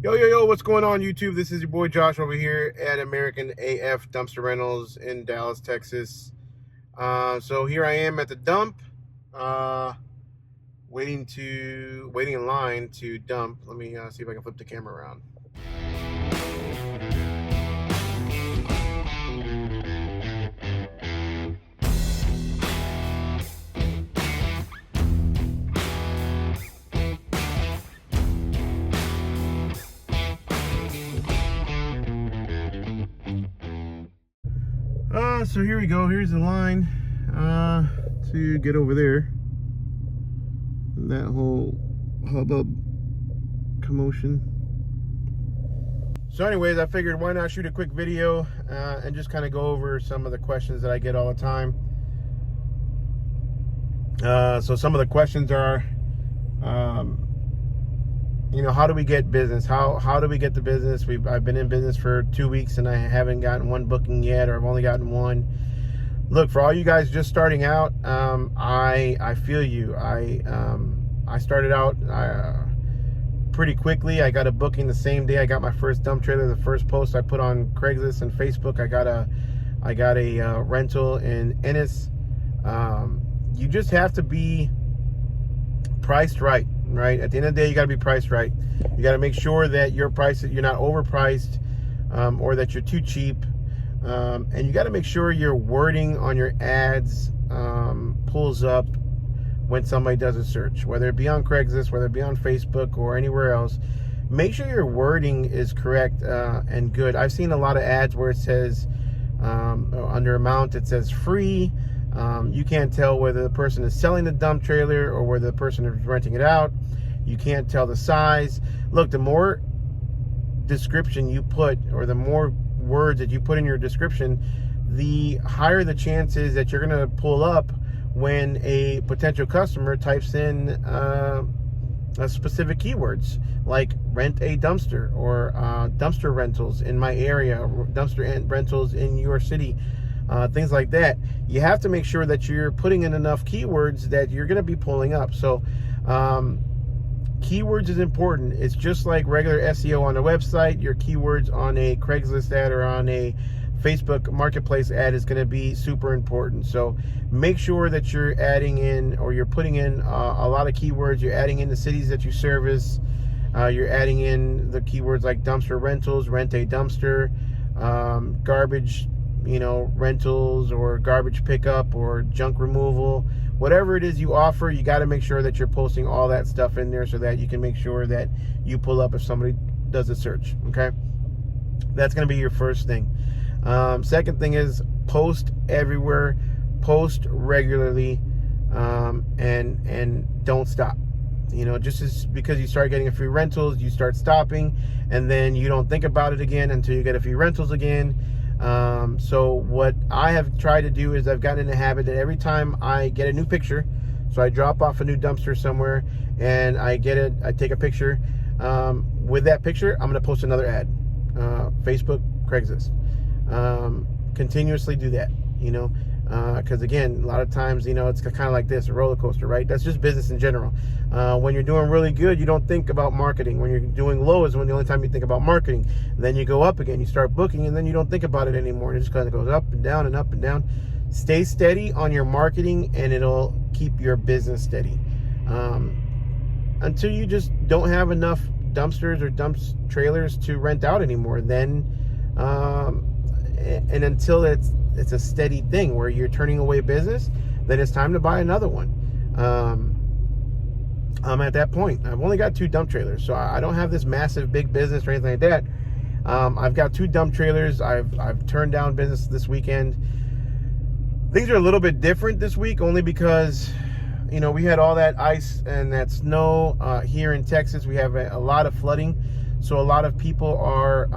Yo, what's going on, YouTube? This is your boy Josh over here at American AF Dumpster Rentals in Dallas, Texas. So here I am at the dump, waiting in line to dump. Let me see if I can flip the camera around. So here we go. Here's the line to get over there. And that whole hubbub commotion. So anyways, I figured why not shoot a quick video and just kind of go over some of the questions that I get all the time. So some of the questions are, how do we get business? How do we get the business? I've been in business for 2 weeks and I haven't gotten one booking yet, or I've only gotten one. Look, for all you guys just starting out, I feel you. I started out pretty quickly. I got a booking the same day I got my first dump trailer. The first post I put on Craigslist and Facebook, I got a rental in Ennis. You just have to be priced right. Right, at the end of the day, you got to be priced right. You got to make sure that you're not overpriced, or that you're too cheap, and you got to make sure your wording on your ads pulls up when somebody does a search, whether it be on Craigslist, whether it be on Facebook, or anywhere else. Make sure your wording is correct and good. I've seen a lot of ads where it says under amount it says free. You can't tell whether the person is selling the dump trailer or whether the person is renting it out. You can't tell the size. Look, the more description you put, or the more words that you put in your description, the higher the chances that you're going to pull up when a potential customer types in specific keywords like rent a dumpster, or dumpster rentals in my area, dumpster rentals in your city. Things like that. You have to make sure that you're putting in enough keywords that you're going to be pulling up. So keywords is important. It's just like regular SEO on a website. Your keywords on a Craigslist ad or on a Facebook marketplace ad is going to be super important. So make sure that you're adding in, or you're putting in a lot of keywords. You're adding in the cities that you service. You're adding in the keywords like dumpster rentals, rent a dumpster, garbage rentals, or garbage pickup, or junk removal. Whatever it is you offer, you got to make sure that you're posting all that stuff in there so that you can make sure that you pull up if somebody does a search. Okay, that's going to be your first thing. Second thing is post everywhere, post regularly, and don't stop. Just as because you start getting a few rentals, you start stopping, and then you don't think about it again until you get a few rentals again. So what I have tried to do is I've gotten in the habit that every time I get a new picture, so I drop off a new dumpster somewhere and I take a picture, with that picture, I'm going to post another ad, Facebook, Craigslist, continuously do that, because again, a lot of times, it's kind of like this, a roller coaster, right? That's just business in general. When you're doing really good, you don't think about marketing. When you're doing low is when the only time you think about marketing. Then you go up again, you start booking, and then you don't think about it anymore. And it just kind of goes up and down and up and down. Stay steady on your marketing, and it'll keep your business steady. Until you just don't have enough dumpsters or dump trailers to rent out anymore. Then, and until it's a steady thing where you're turning away business, then it's time to buy another one. I'm at that point. I've only got 2 dump trailers, so I don't have this massive big business or anything like that. I've got 2 dump trailers. I've turned down business this weekend. Things are a little bit different this week, only because we had all that ice and that snow here in Texas. We have a lot of flooding, so a lot of people are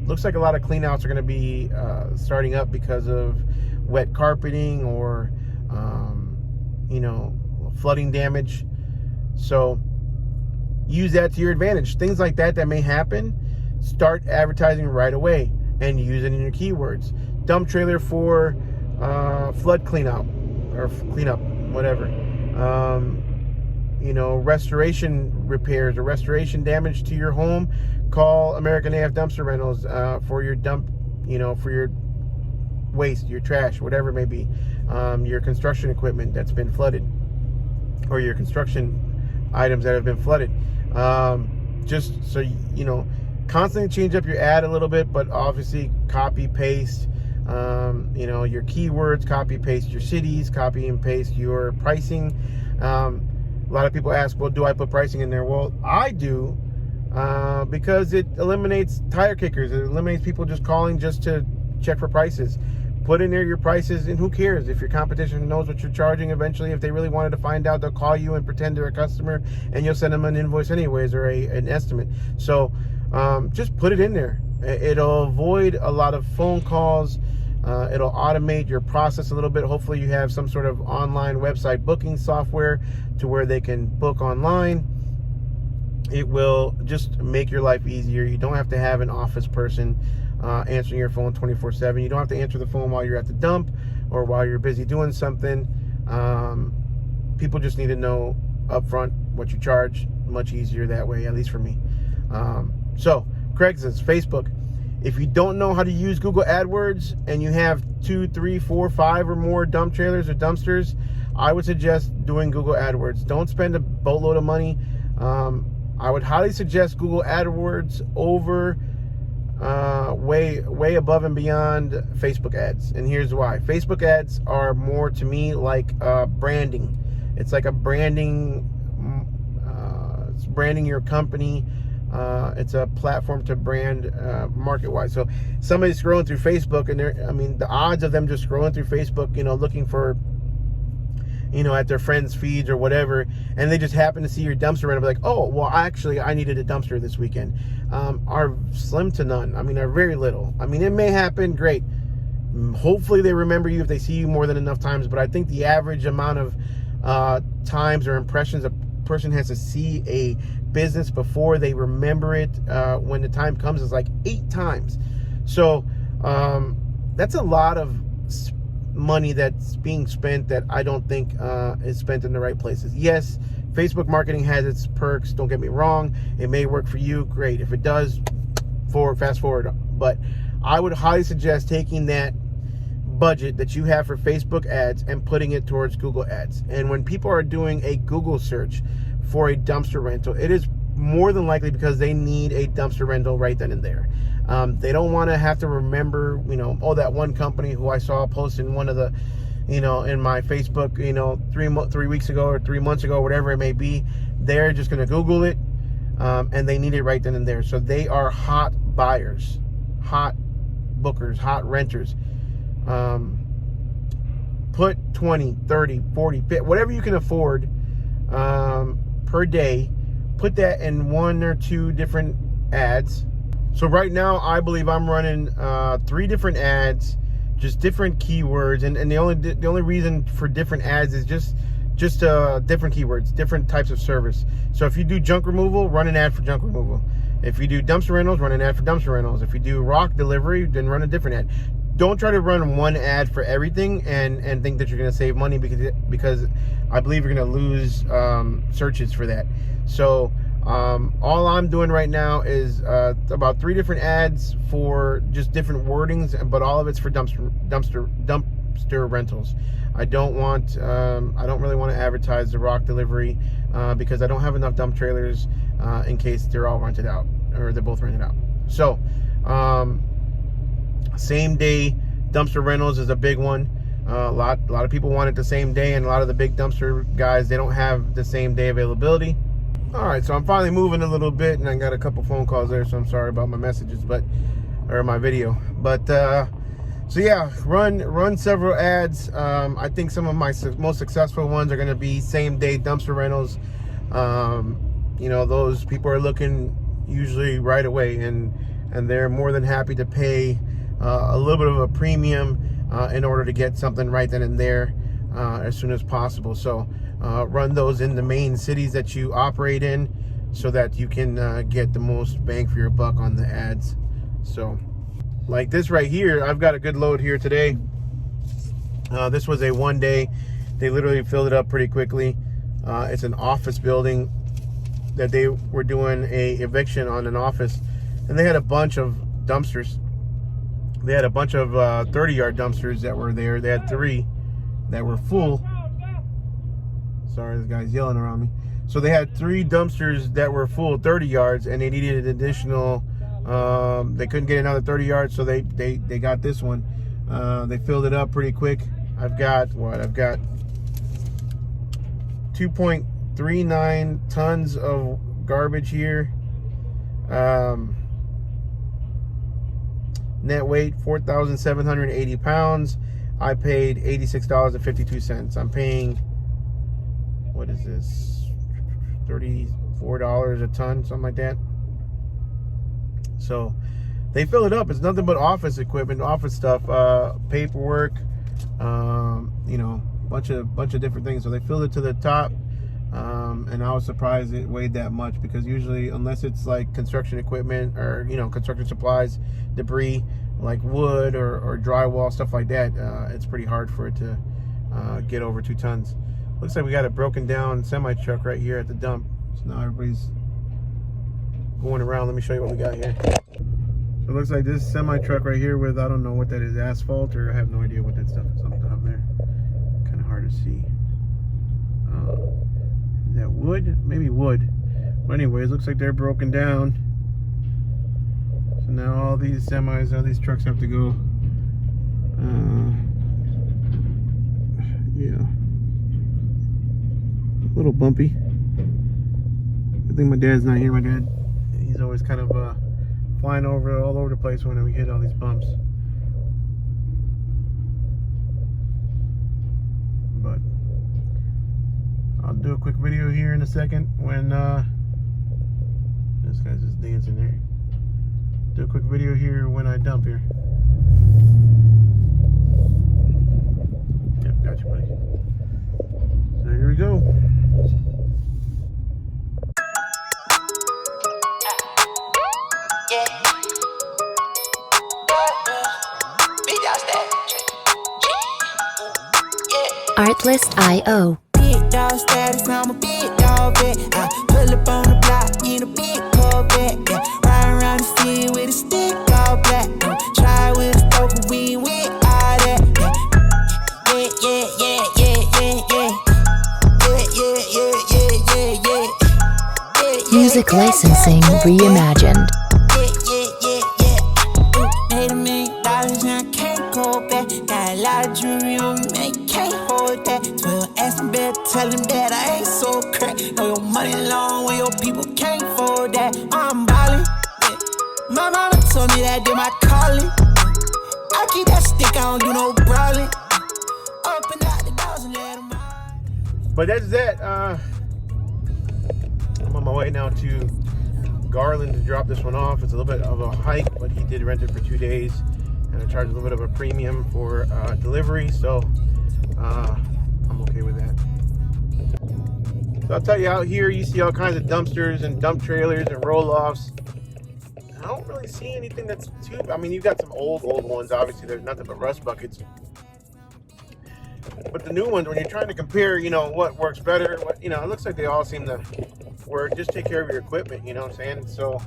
looks like a lot of cleanouts are going to be starting up because of wet carpeting or flooding damage. So use that to your advantage. Things like that may happen, start advertising right away and use it in your keywords. Dump trailer for flood cleanup, or cleanup, whatever. restoration repairs or restoration damage to your home, call American AF Dumpster Rentals for your dump, for your waste, your trash, whatever it may be, your construction equipment that's been flooded, or your construction items that have been flooded. Just so constantly change up your ad a little bit, but obviously copy paste your keywords, copy paste your cities, copy and paste your pricing. A lot of people ask, well, do I put pricing in there? Well, I do, because it eliminates tire kickers. It eliminates people just calling just to check for prices. Put in there your prices, and who cares if your competition knows what you're charging. Eventually, if they really wanted to find out, they'll call you and pretend they're a customer, and you'll send them an invoice anyways, or an estimate. So just put it in there. It'll avoid a lot of phone calls. It'll automate your process a little bit. Hopefully you have some sort of online website booking software to where they can book online. It will just make your life easier. You don't have to have an office person answering your phone 24/7. You don't have to answer the phone while you're at the dump or while you're busy doing something. People just need to know upfront what you charge. Much easier that way, at least for me. So Craigslist, Facebook. If you don't know how to use Google AdWords and you have 2, 3, 4, 5 or more dump trailers or dumpsters, I would suggest doing Google AdWords. Don't spend a boatload of money. I would highly suggest Google AdWords over way above and beyond Facebook ads. And here's why. Facebook ads are more, to me, like branding. It's like a branding, it's branding your company. It's a platform to brand market-wise. So somebody's scrolling through Facebook, and the odds of them just scrolling through Facebook, looking for, at their friends' feeds or whatever, and they just happen to see your dumpster rental, like, oh, well, actually, I needed a dumpster this weekend, are slim to none. Are very little. It may happen, great. Hopefully they remember you if they see you more than enough times, but I think the average amount of times or impressions a person has to see a business before they remember it when the time comes is like 8 times. So that's a lot of money that's being spent that I don't think is spent in the right places. Yes, Facebook marketing has its perks, don't get me wrong. It may work for you, great. If it does, fast forward. But I would highly suggest taking that budget that you have for Facebook ads and putting it towards Google ads. And when people are doing a Google search for a dumpster rental, it is more than likely because they need a dumpster rental right then and there. They don't want to have to remember, that one company who I saw posting one of the, in my Facebook, 3 weeks ago or 3 months ago, whatever it may be. They're just going to Google it, and they need it right then and there. So they are hot buyers, hot bookers, hot renters. Put 20, 30, 40, whatever you can afford per day. Put that in 1 or 2 different ads. So right now, I believe I'm running 3 different ads, just different keywords, and the only reason for different ads is just different keywords, different types of service. So if you do junk removal, run an ad for junk removal. If you do dumpster rentals, run an ad for dumpster rentals. If you do rock delivery, then run a different ad. Don't try to run one ad for everything and think that you're going to save money, because I believe you're going to lose searches for that. So all I'm doing right now is about 3 different ads for just different wordings, but all of it's for dumpster rentals. I don't really want to advertise the rock delivery because I don't have enough dump trailers in case they're all rented out, or they're both rented out. So same day dumpster rentals is a big one. A lot of people want it the same day, and a lot of the big dumpster guys, they don't have the same day availability. All right, so I'm finally moving a little bit, and I got a couple phone calls there, so I'm sorry about my messages, or my video. But so yeah, run several ads. I think some of my most successful ones are going to be same day dumpster rentals. Those people are looking usually right away, and they're more than happy to pay a little bit of a premium in order to get something right then and there as soon as possible. So run those in the main cities that you operate in, so that you can get the most bang for your buck on the ads. So like this right here, I've got a good load here today. This was a 1 day. They literally filled it up pretty quickly. It's an office building that they were doing a eviction on an office, and they had a bunch of dumpsters. They had a bunch of 30-yard dumpsters that were there. They had 3 that were full. Sorry, this guy's yelling around me. So they had 3 dumpsters that were full, 30 yards, and they needed an additional. They couldn't get another 30 yards, so they got this one. They filled it up pretty quick. I've got 2.39 tons of garbage here. Net weight 4,780 pounds. I paid $86.52. I'm paying, what is this, $34 a ton, something like that. So they fill it up. It's nothing but office equipment, office stuff, paperwork, you know, bunch of different things. So they filled it to the top, and I was surprised it weighed that much, because usually, unless it's like construction equipment or, you know, construction supplies, debris like wood or drywall, stuff like that, it's pretty hard for it to get over 2 tons. Looks like we got a broken down semi truck right here at the dump. So now everybody's going around. Let me show you what we got here. So it looks like this semi truck right here with, I don't know what that is, asphalt, or I have no idea what that stuff is up there. Kind of hard to see. Is that wood? Maybe wood. But anyways, looks like they're broken down. So now all these semis, all these trucks have to go. Yeah. A little bumpy. I think my dad's not here. My dad, he's always kind of flying all over the place when we hit all these bumps. But I'll do a quick video here in a second when this guy's just dancing there. Do a quick video here when I dump here. Yep, got you, buddy. So here we go. Artlist.io. Big dog status, I'm a big dog vet. I pull up on the block in a big Corvette. Yeah. Ride around the city with a stick all black. Try with a stove, but we ain't with all that. Yeah. Music licensing reimagined. Made $1 million and I can't go back. Got a lot of jewelry on me, man, you can't hold that. 12 ask him better, tell him that I ain't so crack. Know your money long when your people can't afford that. I'm ballin', yeah. My mama told me that did my calling. I keep that stick, I don't do no brawling. Open out the doors and let them out. But that's that. I'm on my way now to Garland to drop this one off. It's a little bit of a hike, but he did rent it for 2 days, and I charged a little bit of a premium for delivery, so I'm okay with that. So I'll tell you, out here you see all kinds of dumpsters and dump trailers and roll-offs. I don't really see anything that's too, I mean, you've got some old ones, obviously. There's nothing but rust buckets. But the new ones, when you're trying to compare, you know, what works better, what, you know, it looks like they all seem to work. Just take care of your equipment, you know what I'm saying? So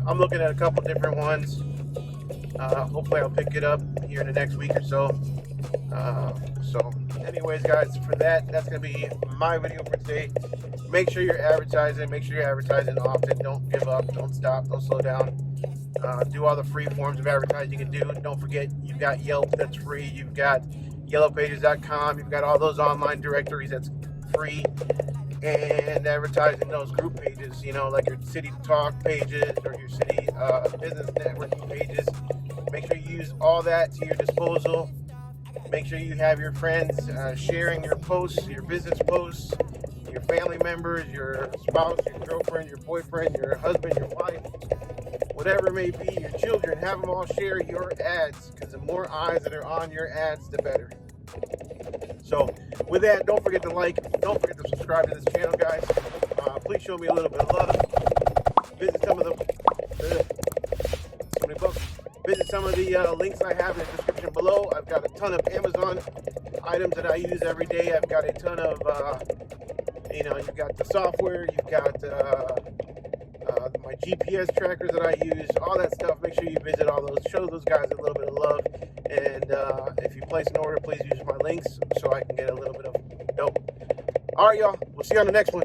I'm looking at a couple different ones. Hopefully I'll pick it up here in the next week or so. So anyways, guys, for that's gonna be my video for today. Make sure you're advertising. Make sure you're advertising often. Don't give up. Don't stop. Don't slow down. Do all the free forms of advertising you can do. Don't forget, you've got Yelp, that's free. You've got yellowpages.com. You've got all those online directories, that's free. And advertising those group pages, you know, like your city talk pages or your city business networking pages. Make sure you use all that to your disposal. Make sure you have your friends sharing your posts, your business posts, your family members, your spouse, your girlfriend, your boyfriend, your husband, your wife, whatever it may be, your children. Have them all share your ads, because the more eyes that are on your ads, the better. So with that, don't forget to like, don't forget to subscribe to this channel, guys. Please show me a little bit of love. Visit some of the links I have in the description below. I've got a ton of Amazon items that I use every day. I've got a ton of, you've got the software, you've got my GPS trackers that I use, all that stuff. Make sure you visit all those. Show those guys a little bit of love. And if you place an order, please use my links so I can get a little bit of dope. All right, y'all. We'll see you on the next one.